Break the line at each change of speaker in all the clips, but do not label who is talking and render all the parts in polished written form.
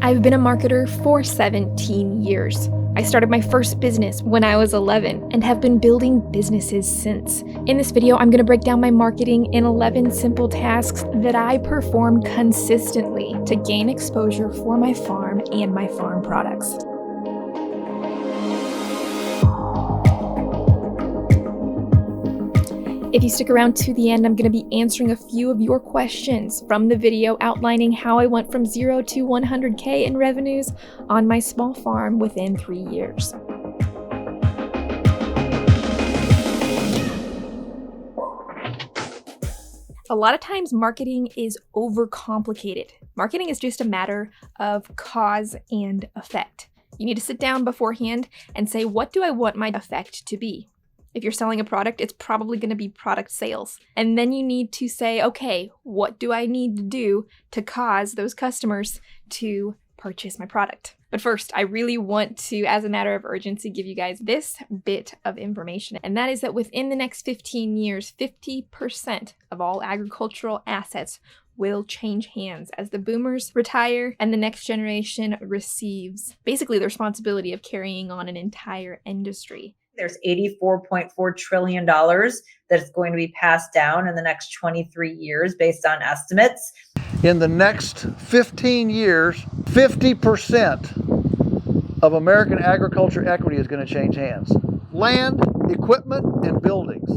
I've been a marketer for 17 years. I started my first business when I was 11 and have been building businesses since. In this video, I'm going to break down my marketing in 11 simple tasks that I perform consistently to gain exposure for my farm and my farm products. If you stick around to the end, I'm going to be answering a few of your questions from the video outlining how I went from 0 to 100K in revenues on my small farm within 3 years. A lot of times marketing is overcomplicated. Marketing is just a matter of cause and effect. You need to sit down beforehand and say, what do I want my effect to be? If you're selling a product, it's probably going to be product sales. And then you need to say, okay, what do I need to do to cause those customers to purchase my product? But first, I really want to, as a matter of urgency, give you guys this bit of information. And that is that within the next 15 years, 50% of all agricultural assets will change hands as the boomers retire and the next generation receives basically the responsibility of carrying on an entire industry.
There's $84.4 trillion that's going to be passed down in the next 23 years based on estimates.
In the next 15 years, 50% of American agriculture equity is going to change hands. Land, equipment, and buildings.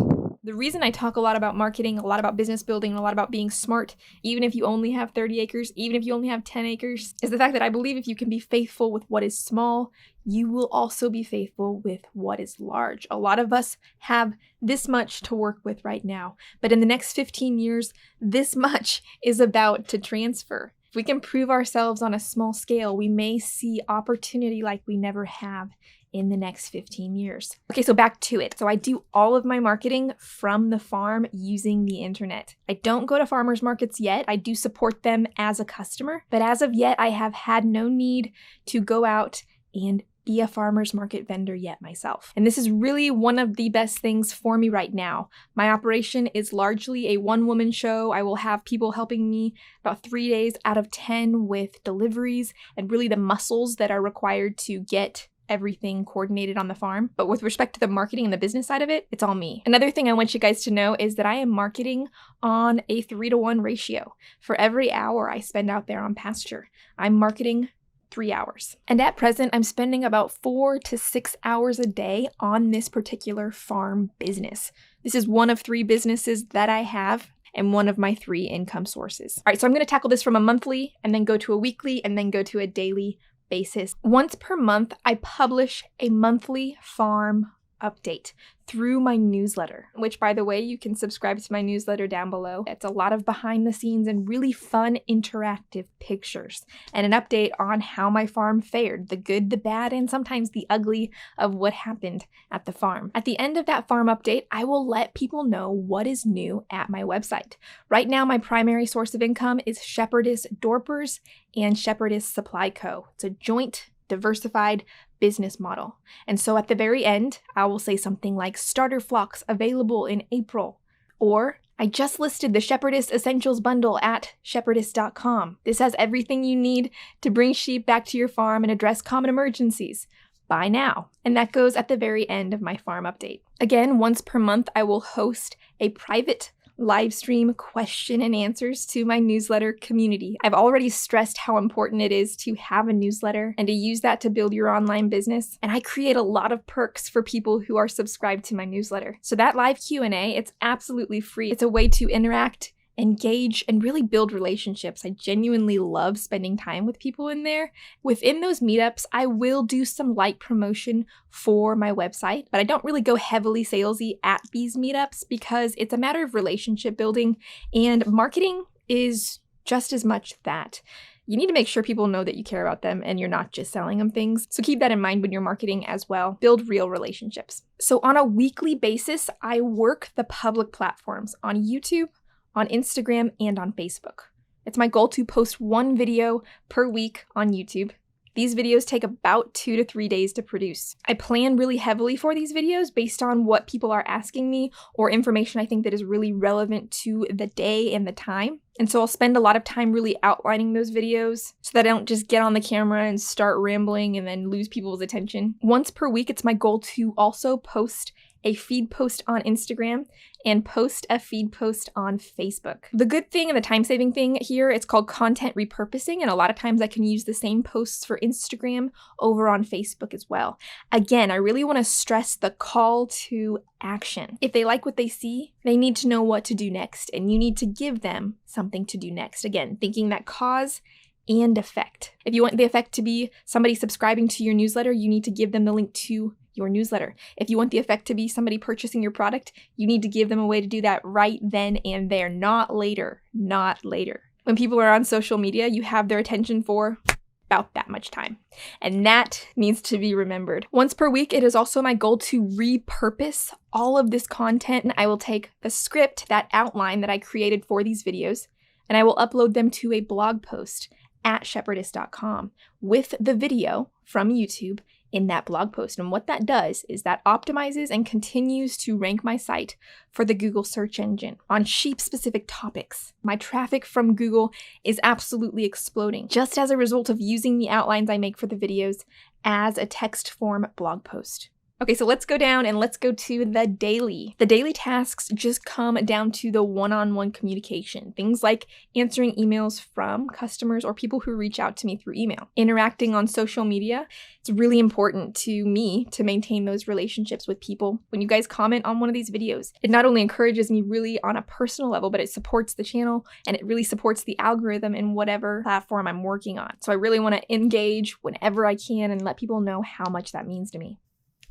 The reason I talk a lot about marketing, a lot about business building, and a lot about being smart, even if you only have 30 acres, even if you only have 10 acres, is the fact that I believe if you can be faithful with what is small, you will also be faithful with what is large. A lot of us have this much to work with right now, but in the next 15 years, this much is about to transfer. If we can prove ourselves on a small scale, we may see opportunity like we never have in the next 15 years. Okay, so back to it. So I do all of my marketing from the farm using the internet. I don't go to farmers markets yet. I do support them as a customer, but as of yet, I have had no need to go out and be a farmer's market vendor yet myself. And this is really one of the best things for me right now. My operation is largely a one-woman show. I will have people helping me about 3 days out of 10 with deliveries and really the muscles that are required to get everything coordinated on the farm. But with respect to the marketing and the business side of it, it's all me. Another thing I want you guys to know is that I am marketing on a 3-to-1 ratio. For every hour I spend out there on pasture, I'm marketing 3 hours. And at present, I'm spending about 4 to 6 hours a day on this particular farm business. This is one of 3 businesses that I have and one of my 3 income sources. All right, so I'm going to tackle this from a monthly and then go to a weekly and then go to a daily basis. Once per month, I publish a monthly farm update through my newsletter, which, by the way, you can subscribe to my newsletter down below. It's a lot of behind the scenes and really fun interactive pictures and an update on how my farm fared, the good, the bad, and sometimes the ugly of what happened at the farm. At the end of that farm update, I will let people know what is new at my website. Right now, my primary source of income is Shepherdess Dorpers and Shepherdess Supply Co. It's a joint diversified business model. And so at the very end, I will say something like starter flocks available in April, or I just listed the Shepherdess Essentials bundle at shepherdess.com. This has everything you need to bring sheep back to your farm and address common emergencies. Buy now. And that goes at the very end of my farm update. Again, once per month, I will host a private live stream question and answers to my newsletter community. I've already stressed how important it is to have a newsletter and to use that to build your online business. And I create a lot of perks for people who are subscribed to my newsletter. So that live Q&A, it's absolutely free. It's a way to interact, engage, and really build relationships. I genuinely love spending time with people in there. Within those meetups, I will do some light promotion for my website, but I don't really go heavily salesy at these meetups because it's a matter of relationship building, and marketing is just as much that. You need to make sure people know that you care about them and you're not just selling them things. So keep that in mind when you're marketing as well. Build real relationships. So on a weekly basis, I work the public platforms on YouTube, on Instagram, and on Facebook. It's my goal to post 1 video per week on YouTube, These videos take about 2 to 3 days to produce. I plan really heavily for these videos based on what people are asking me or information I think that is really relevant to the day and the time. And so I'll spend a lot of time really outlining those videos so that I don't just get on the camera and start rambling and then lose people's attention. Once per week, it's my goal to also post a feed post on Instagram and post a feed post on Facebook. The good thing and the time-saving thing here, it's called content repurposing, and a lot of times I can use the same posts for Instagram over on Facebook as well. Again, I really want to stress the call to action. If they like what they see, they need to know what to do next, and you need to give them something to do next. Again, thinking that cause and effect. If you want the effect to be somebody subscribing to your newsletter, you need to give them the link to your newsletter. If you want the effect to be somebody purchasing your product, you need to give them a way to do that right then and there, not later, not later. When people are on social media, you have their attention for about that much time. And that needs to be remembered. Once per week, it is also my goal to repurpose all of this content, and I will take the script, that outline that I created for these videos, and I will upload them to a blog post at shepherdess.com with the video from YouTube in that blog post. And what that does is that optimizes and continues to rank my site for the Google search engine on sheep-specific topics. My traffic from Google is absolutely exploding just as a result of using the outlines I make for the videos as a text form blog post. Okay, so let's go down and let's go to the daily. The daily tasks just come down to the one-on-one communication. Things like answering emails from customers or people who reach out to me through email. Interacting on social media. It's really important to me to maintain those relationships with people. When you guys comment on one of these videos, it not only encourages me really on a personal level, but it supports the channel and it really supports the algorithm in whatever platform I'm working on. So I really want to engage whenever I can and let people know how much that means to me.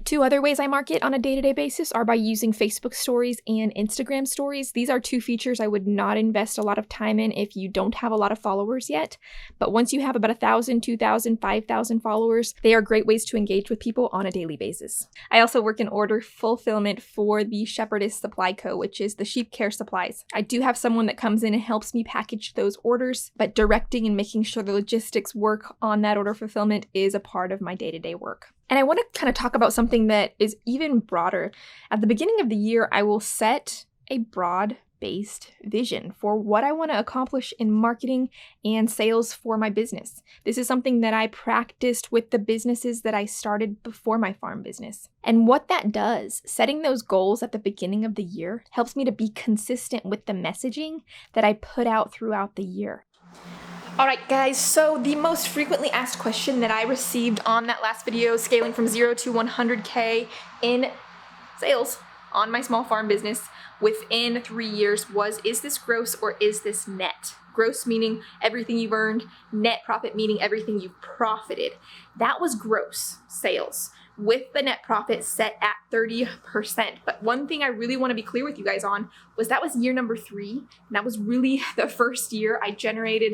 Two other ways I market on a day-to-day basis are by using Facebook stories and Instagram stories. These are two features I would not invest a lot of time in if you don't have a lot of followers yet. But once you have about 1,000, 2,000, 5,000 followers, they are great ways to engage with people on a daily basis. I also work in order fulfillment for the Shepherdess Supply Co., which is the sheep care supplies. I do have someone that comes in and helps me package those orders, but directing and making sure the logistics work on that order fulfillment is a part of my day-to-day work. And I want to kind of talk about something that is even broader. At the beginning of the year, I will set a broad-based vision for what I want to accomplish in marketing and sales for my business. This is something that I practiced with the businesses that I started before my farm business. And what that does, setting those goals at the beginning of the year, helps me to be consistent with the messaging that I put out throughout the year. All right, guys, so the most frequently asked question that I received on that last video, scaling from 0 to 100K in sales on my small farm business within 3 years was, is this gross or is this net? Gross meaning everything you've earned, net profit meaning everything you've profited. That was gross sales with the net profit set at 30%. But one thing I really want to be clear with you guys on was that was year number 3. And that was really the first year I generated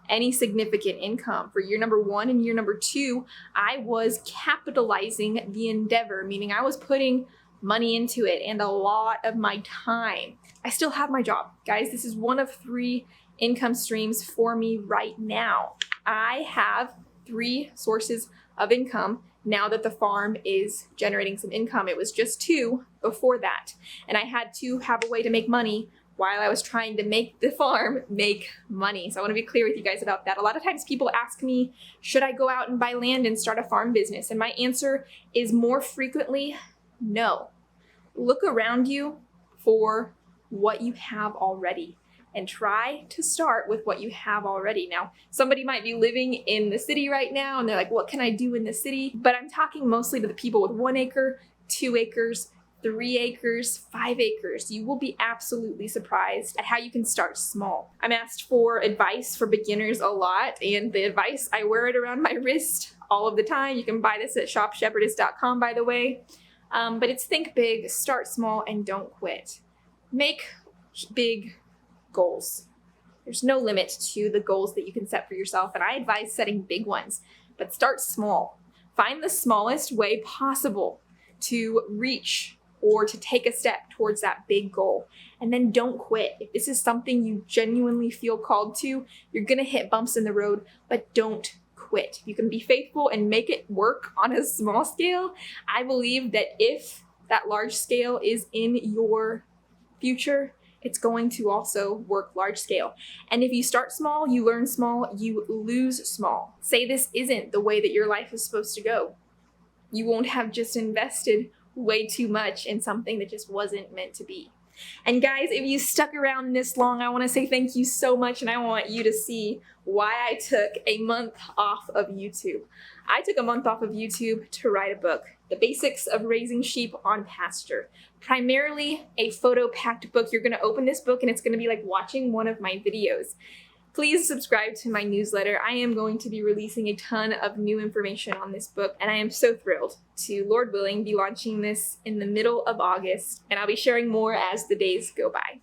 any significant income. For year number 1 and year number 2, I was capitalizing the endeavor, meaning I was putting money into it and a lot of my time. I still have my job. Guys, this is one of 3 income streams for me right now. I have 3 sources of income now that the farm is generating some income. It was just 2 before that. And I had to have a way to make money while I was trying to make the farm make money. So I want to be clear with you guys about that. A lot of times people ask me, should I go out and buy land and start a farm business? And my answer is more frequently, no. Look around you for what you have already and try to start with what you have already. Now, somebody might be living in the city right now and they're like, what can I do in the city? But I'm talking mostly to the people with 1 acre, 2 acres, 3 acres, 5 acres. You will be absolutely surprised at how you can start small. I'm asked for advice for beginners a lot, and the advice, I wear it around my wrist all of the time. You can buy this at shopshepherdess.com, by the way. But it's think big, start small, and don't quit. Make big goals. There's no limit to the goals that you can set for yourself, and I advise setting big ones, but start small. Find the smallest way possible to reach or to take a step towards that big goal. And then don't quit. If this is something you genuinely feel called to, you're gonna hit bumps in the road, but don't quit. If you can be faithful and make it work on a small scale, I believe that if that large scale is in your future, it's going to also work large scale. And if you start small, you learn small, you lose small. Say this isn't the way that your life is supposed to go. You won't have just invested way too much in something that just wasn't meant to be. And guys, if you stuck around this long, I want to say thank you so much, and I want you to see why I took a month off of YouTube. I took a month off of YouTube to write a book, The Basics of Raising Sheep on Pasture. Primarily a photo-packed book. You're going to open this book and it's going to be like watching one of my videos. Please subscribe to my newsletter. I am going to be releasing a ton of new information on this book, and I am so thrilled to, Lord willing, be launching this in the middle of August, and I'll be sharing more as the days go by.